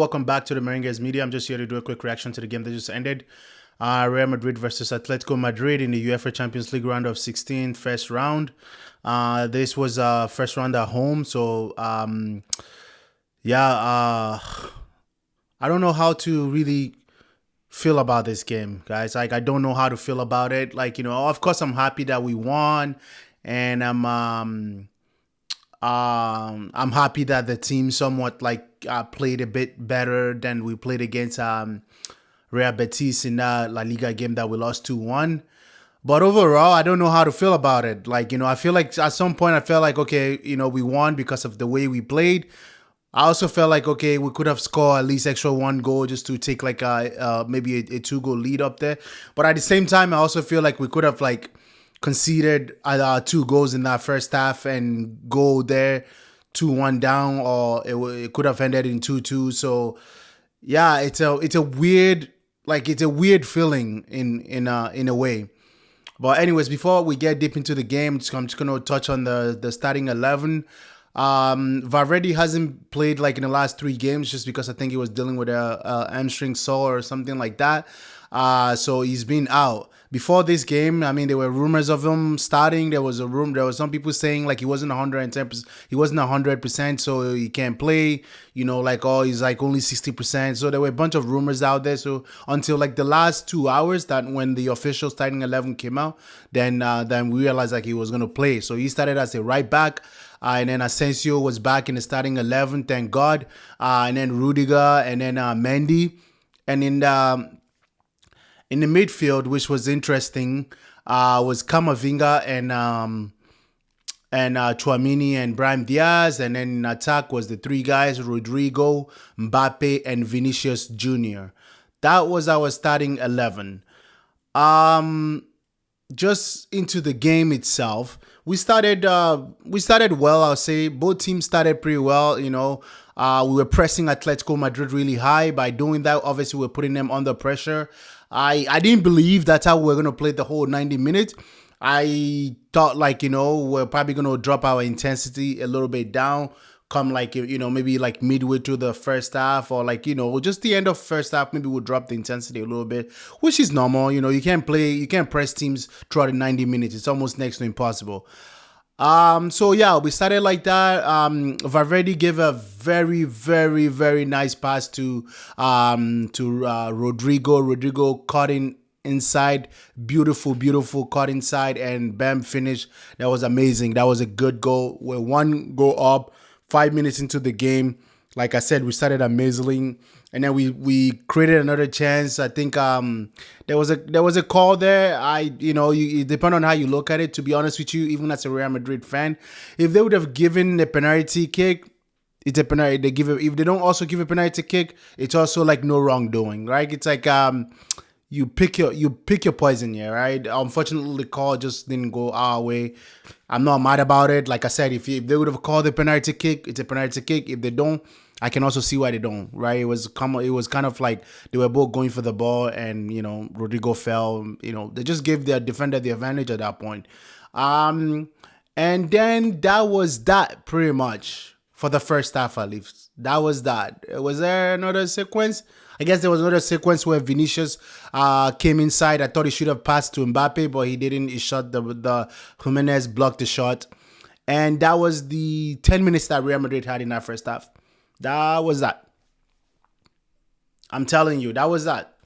Welcome back to the Merengue's Media. I'm just here to do a quick reaction to the game that just ended. Real Madrid versus Atlético Madrid in the UEFA Champions League round of 16, first round. This was first round at home, so I don't know how to really feel about this game, guys. Like, I don't know how to feel about it. Like, of course, I'm happy that we won, and I'm happy that the team somewhat played a bit better than we played against Real Betis in that La Liga game that we lost 2-1. But overall, I don't know how to feel about it. I feel like at some point I felt like, okay, we won because of the way we played. I also felt like, okay, we could have scored at least extra one goal just to take maybe a 2-goal lead up there. But at the same time, I also feel like we could have conceded 2 goals in that first half and go there 2-1 down, or it could have ended in 2-2. So yeah, it's a weird feeling in a way. But anyways, before we get deep into the game, I'm just gonna touch on the starting 11. Valverde hasn't played in the last 3 games just because I think he was dealing with a hamstring sore or something like that. So he's been out. Before this game, I mean, there were rumors of him starting. There was some people saying he wasn't 110%, he wasn't 100%, so he can't play. He's only 60%. So there were a bunch of rumors out there. So until the last 2 hours, that when the official starting 11 came out, then we realized he was gonna play. So he started as a right back. And then Asensio was back in the starting 11, thank God. And then Rudiger, and then Mendy. And in the midfield, which was interesting, was Camavinga and Tchouaméni and Brahim Diaz. And then in attack was the 3 guys, Rodrigo, Mbappe, and Vinicius Jr. That was our starting 11. Just into the game itself, we started well. I'll say both teams started pretty well. We were pressing Atlético Madrid really high. By doing that, obviously we're putting them under pressure. I didn't believe that's how we're gonna play the whole 90 minutes. I thought we're probably gonna drop our intensity a little bit down, come maybe midway through the first half, or just the end of first half. Maybe we'll drop the intensity a little bit, which is normal. You can't press teams throughout the 90 minutes. It's almost next to impossible. So yeah, we started like that. Valverde gave a very, very, very nice pass to Rodrigo. Rodrigo caught inside, beautiful caught inside, and bam, finish. That was amazing. That was a good goal. We're 1 goal up, 5 minutes into the game. Like I said, we started amazing, and then we created another chance. I think there was a call there. You depend on how you look at it. To be honest with you, even as a Real Madrid fan, if they would have given a penalty kick, it's a penalty. They give it. If they don't also give a penalty kick, it's also no wrongdoing, right? It's you pick your poison here, right? Unfortunately, the call just didn't go our way. I'm not mad about it. Like I said, if they would have called a penalty kick, it's a penalty kick. If they don't, I can also see why they don't, right? It was kind of like they were both going for the ball, and Rodrigo fell. They just gave their defender the advantage at that point. And then that was that pretty much for the first half at least. That was that. Was there another sequence? I guess there was another sequence where Vinicius came inside. I thought he should have passed to Mbappe, but he didn't. He shot the Jimenez blocked the shot. And that was the 10 minutes that Real Madrid had in that first half. That was that. I'm telling you, that was that.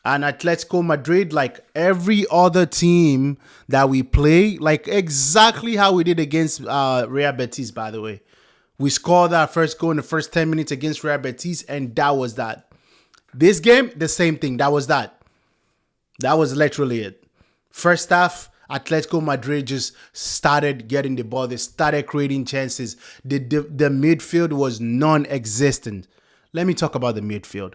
And Atletico Madrid, like every other team that we play, exactly how we did against Real Betis, by the way. We scored our first goal in the first 10 minutes against Real Betis, and that was that. This game, the same thing. That was that. That was literally it. First half, Atletico Madrid just started getting the ball. They started creating chances. The midfield was non-existent. Let me talk about the midfield.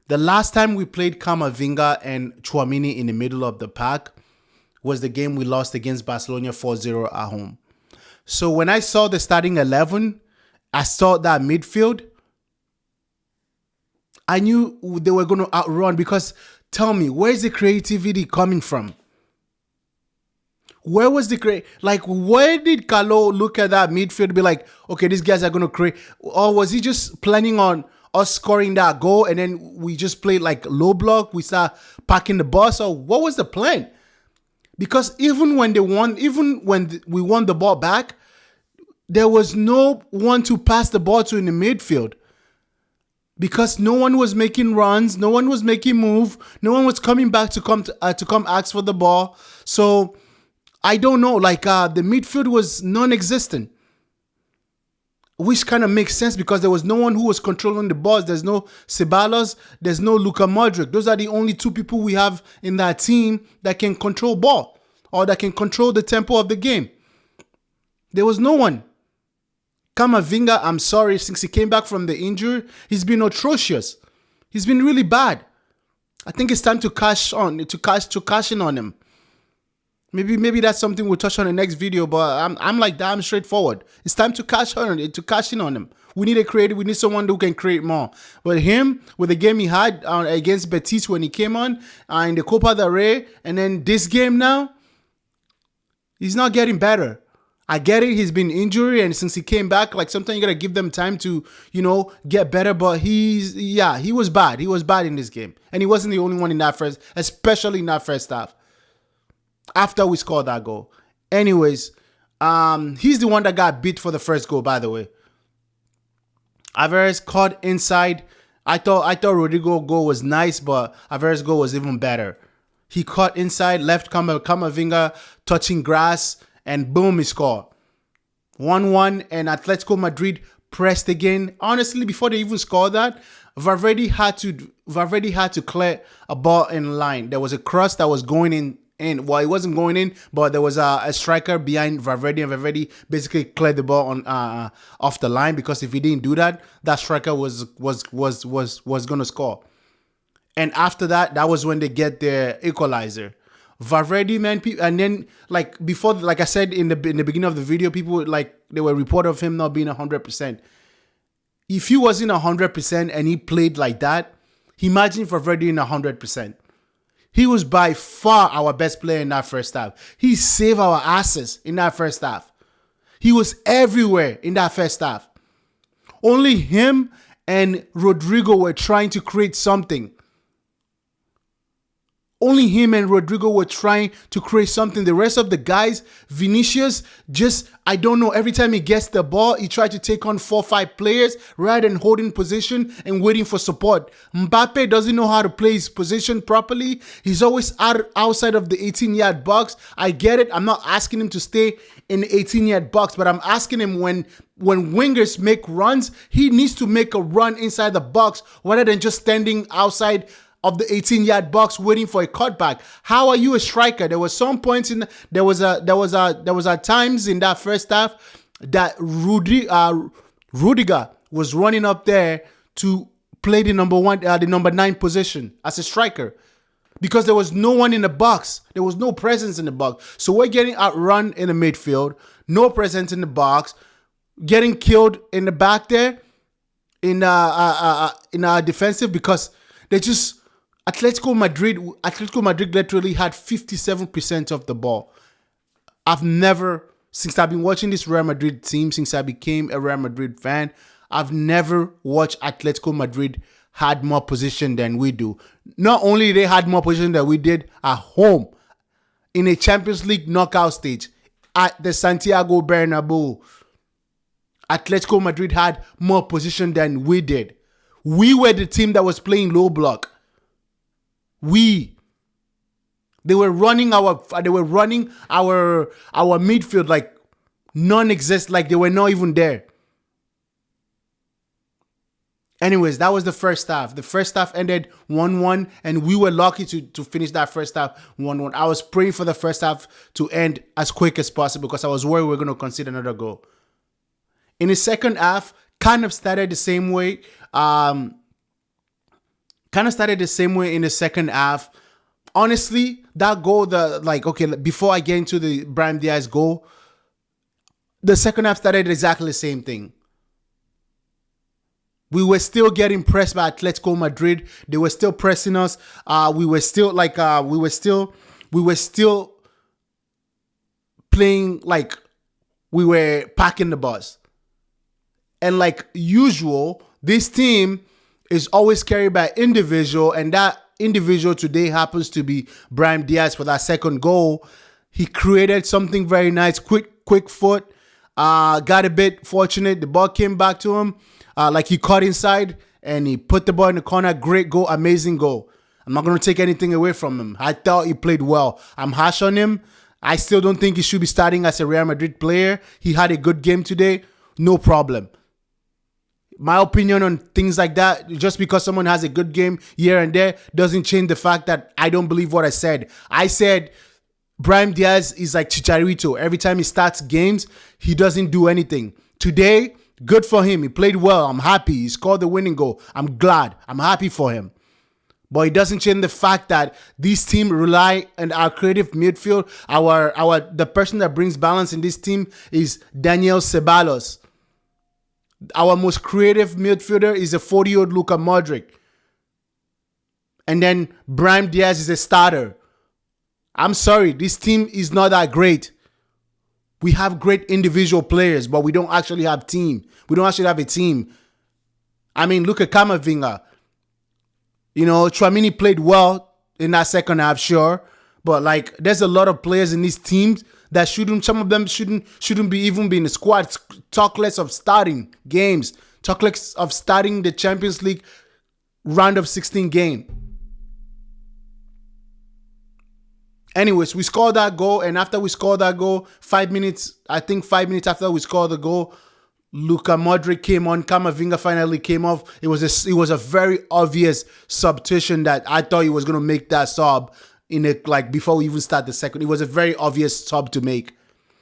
The last time we played Camavinga and Tchouaméni in the middle of the pack was the game we lost against Barcelona 4-0 at home. So when I saw the starting 11, I saw that midfield. I knew they were going to outrun, because tell me, where's the creativity coming from? Where was the where did Carlo look at that midfield and be like, okay, these guys are going to create? Or was he just planning on us scoring that goal and then we just played like low block, we start packing the ball. So what was the plan? Because even when we won the ball back, there was no one to pass the ball to in the midfield. Because no one was making runs, no one was making move, no one was coming back to come ask for the ball. So I don't know, the midfield was non-existent, which kind of makes sense because there was no one who was controlling the balls. There's no Ceballos, there's no Luka Modric. Those are the only two people we have in that team that can control ball or that can control the tempo of the game. There was no one. Camavinga, I'm sorry, since he came back from the injury, he's been atrocious. He's been really bad. I think it's time to cash in on him. Maybe that's something we'll touch on in the next video, but I'm like that. I'm straightforward. It's time to cash in on him. We need someone who can create more. But him, with the game he had against Betis when he came on, in the Copa del Rey, and then this game now, he's not getting better. I get it, he's been injured, and since he came back, sometimes you gotta give them time to, get better. But he was bad. He was bad in this game. And he wasn't the only one in that especially in that first half. After we scored that goal. Anyways, he's the one that got beat for the first goal, by the way. Alvarez caught inside. I thought Rodrigo's goal was nice, but Alvarez's goal was even better. He caught inside, left Camavinga touching grass, and boom, he scored. 1-1, and Atletico Madrid pressed again. Honestly, before they even scored that, Valverde had to clear a ball in line. There was a cross that was going in. Well, it wasn't going in, but there was a striker behind Valverde, and Valverde basically cleared the ball on off the line, because if he didn't do that, that striker was gonna score. And after that, that was when they get their equalizer. Valverde, man, and then before, like I said in the beginning of the video, people they were reported of him not being 100%. If he wasn't 100% and he played like that, imagine Valverde in 100%. He was by far our best player in that first half. He saved our asses in that first half. He was everywhere in that first half. Only him and Rodrigo were trying to create something. Only him and Rodrigo were trying to create something. The rest of the guys, Vinicius, I don't know, every time he gets the ball, he tried to take on 4 or 5 players rather than holding position and waiting for support. Mbappe doesn't know how to play his position properly. He's always outside of the 18-yard box. I get it. I'm not asking him to stay in the 18-yard box, but I'm asking him when wingers make runs, he needs to make a run inside the box rather than just standing outside of the 18-yard box waiting for a cutback. How are you a striker? There was some points there was times in that first half that Rudiger was running up there to play the number 9 position as a striker, because there was no one in the box. There was no presence in the box. So we're getting outrun in the midfield, no presence in the box, getting killed in the back there in our defensive, because they just Atletico Madrid literally had 57% of the ball. Since I've been watching this Real Madrid team, since I became a Real Madrid fan, I've never watched Atletico Madrid had more position than we do. Not only they had more position than we did at home in a Champions League knockout stage at the Santiago Bernabeu, Atletico Madrid had more position than we did. We were the team that was playing low block. They were running our midfield like non-exist, like they were not even there. Anyways, that was the first half. The first half ended 1-1, and we were lucky to finish that first half 1-1. I was praying for the first half to end as quick as possible because I was worried we were going to concede another goal. In the second half, kind of started the same way. In the second half. Honestly, that goal, before I get into the Brahim Diaz goal, the second half started exactly the same thing. We were still getting pressed by Atletico Madrid. They were still pressing us. We were still playing like we were packing the bus. And like usual, this team, is always carried by individual, and that individual today happens to be Brahim Diaz for that second goal. He created something very nice, quick foot, got a bit fortunate. The ball came back to him, like he caught inside, and he put the ball in the corner. Great goal, amazing goal. I'm not going to take anything away from him. I thought he played well. I'm harsh on him. I still don't think he should be starting as a Real Madrid player. He had a good game today, no problem. My opinion on things like that, just because someone has a good game here and there, doesn't change the fact that I don't believe what I said. I said Brahim Diaz is like Chicharito. Every time he starts games, he doesn't do anything. Today, good for him. He played well. I'm happy. He scored the winning goal. I'm glad. I'm happy for him. But it doesn't change the fact that this team rely on our creative midfield. The person that brings balance in this team is Daniel Ceballos. Our most creative midfielder is a 40-year-old Luka Modric. And then Brahim Diaz is a starter. I'm sorry, this team is not that great. We have great individual players, but we don't actually have team. We don't actually have a team. I mean, look at Camavinga. You know, Tchouaméni played well in that second half, sure. But like, there's a lot of players in these teams that some of them shouldn't be even be in the squad. Talk less of starting games. Talk less of starting the Champions League round of 16 game. Anyways, we scored that goal, and after we scored that goal, 5 minutes after we scored the goal, Luka Modric came on. Camavinga finally came off. It was a very obvious substitution that I thought he was gonna make that sub before we even start the second. It was a very obvious sub to make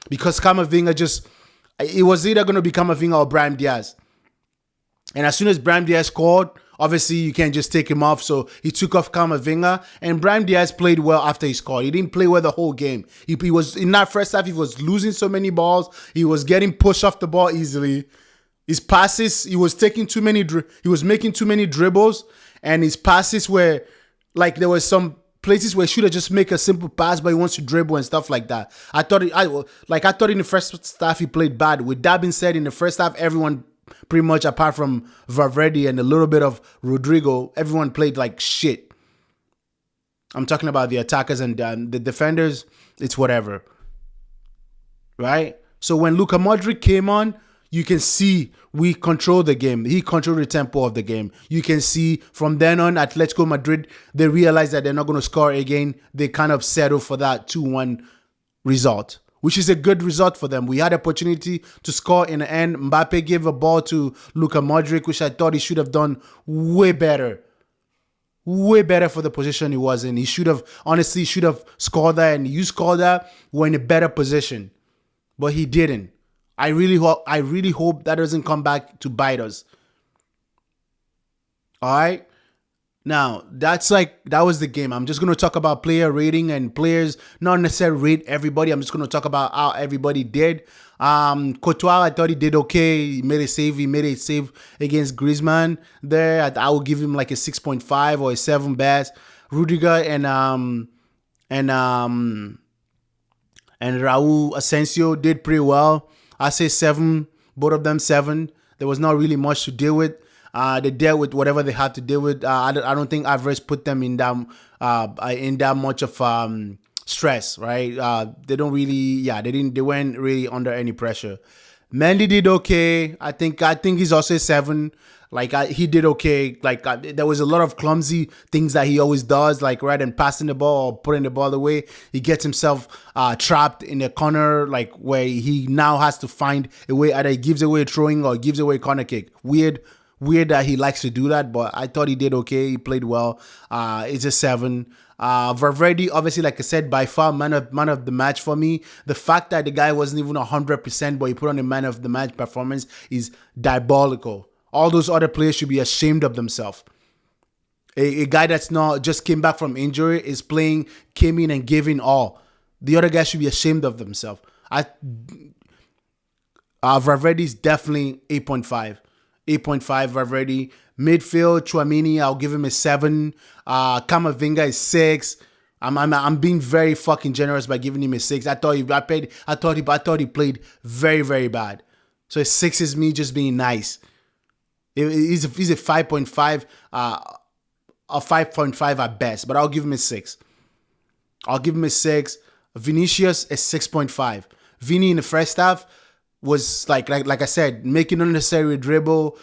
because Camavinga it was either gonna be Camavinga or Brahim Diaz. And as soon as Brahim Diaz scored, obviously you can't just take him off. So he took off Camavinga, and Brahim Diaz played well after he scored. He didn't play well the whole game. He was in that first half. He was losing so many balls. He was getting pushed off the ball easily. His passes, he was making too many dribbles, and his passes were like there was some places where he should have just make a simple pass, but he wants to dribble and stuff like that. I thought in the first half he played bad. With that being said, in the first half, everyone pretty much apart from Valverde and a little bit of Rodrigo, everyone played like shit. I'm talking about the attackers and the defenders. It's whatever, right? So when Luka Modric came on, you can see we control the game. He controlled the tempo of the game. You can see from then on, Atlético Madrid, they realized that they're not going to score again. They kind of settle for that 2-1 result, which is a good result for them. We had opportunity to score in the end. Mbappe gave a ball to Luka Modric, which I thought he should have done way better. Way better for the position he was in. He should have scored that, and you scored that, we're in a better position. But he didn't. I really hope that doesn't come back to bite us. All right? Now, that was the game. I'm just going to talk about player rating and players, not necessarily rate everybody. I'm just going to talk about how everybody did. Courtois, I thought he did okay. He made a save against Griezmann there. I will give him like a 6.5 or a 7 best. Rudiger and Raul Asensio did pretty well. I say 7, both of them 7. There was not really much to deal with. They dealt with whatever they had to deal with. I don't think Alvarez put them in that much of stress, right? They weren't really under any pressure. Mendy did okay. I think he's also a 7. He did okay. There was a lot of clumsy things that he always does, like rather than passing the ball or putting the ball away, he gets himself trapped in a corner, where he now has to find a way. Either he gives away a throwing or gives away a corner kick. Weird that he likes to do that, but I thought he did okay. He played well. It's a 7. Valverde, obviously, like I said, by far man of the match for me. The fact that the guy wasn't even 100%, but he put on a man of the match performance is diabolical. All those other players should be ashamed of themselves. A guy that's not just came back from injury came in and gave in all. The other guys should be ashamed of themselves. Valverde is definitely 8.5. 8.5 Valverde. Midfield, Tchouaméni, I'll give him a 7. Camavinga is 6. I'm being very fucking generous by giving him a 6. I thought he played very, very bad. So a 6 is me just being nice. He's a 5.5, a 5.5 at best, but I'll give him a 6. I'll give him a 6. Vinicius a 6.5. Vini in the first half was like I said, making unnecessary dribble,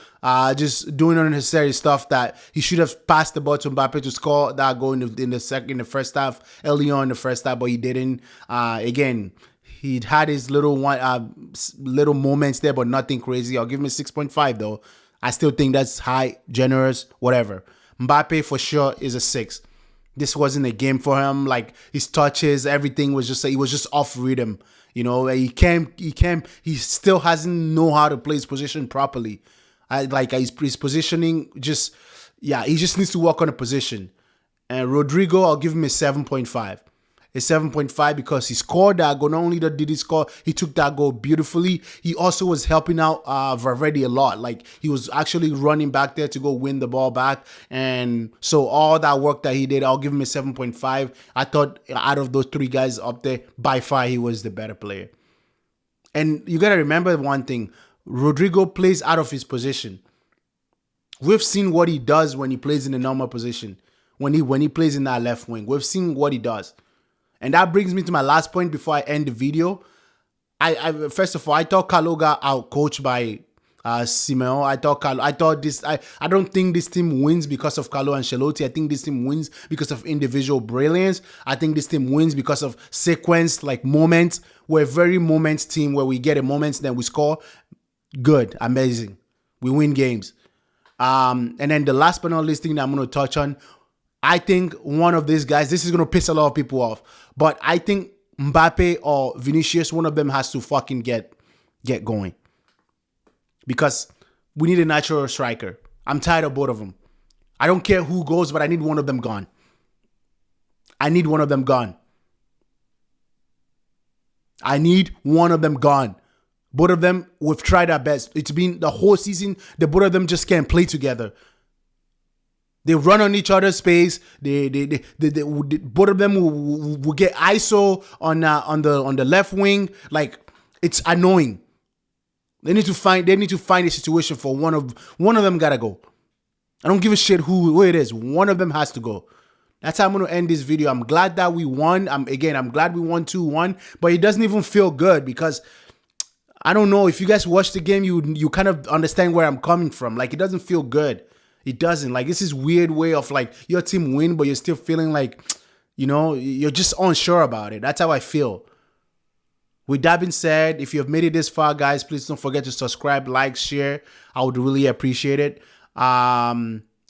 just doing unnecessary stuff that he should have passed the ball to Mbappe to score that goal in the first half, early on in the first half, but he didn't. Again, he had his little moments there, but nothing crazy. I'll give him a 6.5 though. I still think that's high, generous, whatever. Mbappe for sure is a 6. This wasn't a game for him. Like his touches, everything was just, he was just off rhythm. You know, he still hasn't know how to play his position properly. His positioning just, yeah, he just needs to work on a position. And Rodrigo, I'll give him a 7.5. A 7.5 because he scored that goal. Not only did he score, he took that goal beautifully. He also was helping out Valverde a lot. Like he was actually running back there to go win the ball back. And so all that work that he did, I'll give him a 7.5. I thought out of those 3 guys up there, by far he was the better player. And you got to remember one thing. Rodrigo plays out of his position. We've seen what he does when he plays in a normal position. When he plays in that left wing. We've seen what he does. And that brings me to my last point before I end the video. First of all, I thought Carlo got out-coached by Simeone. I don't think this team wins because of Carlo Ancelotti. I think this team wins because of individual brilliance. I think this team wins because of sequence, like moments. We're a very moments team where we get a moment, then we score. Good, amazing. We win games. And then the last but not least thing that I'm going to touch on, I think one of these guys, this is going to piss a lot of people off, but I think Mbappe or Vinicius, one of them has to fucking get going. Because we need a natural striker. I'm tired of both of them. I don't care who goes, but I need one of them gone. I need one of them gone. I need one of them gone. Both of them, we've tried our best. It's been the whole season, the both of them just can't play together. They run on each other's space. They both of them will get ISO on the left wing. Like it's annoying. They need to find a situation for one of them gotta go. I don't give a shit who it is. One of them has to go. That's how I'm gonna end this video. I'm glad that we won. I'm glad we won 2-1, but it doesn't even feel good because I don't know if you guys watch the game, you kind of understand where I'm coming from. Like it doesn't feel good. It doesn't. Like this is weird way of like your team win, but you're still feeling like, you know, you're just unsure about it. That's how I feel. With that being said, if you have made it this far, guys, please don't forget to subscribe, like, share. I would really appreciate it.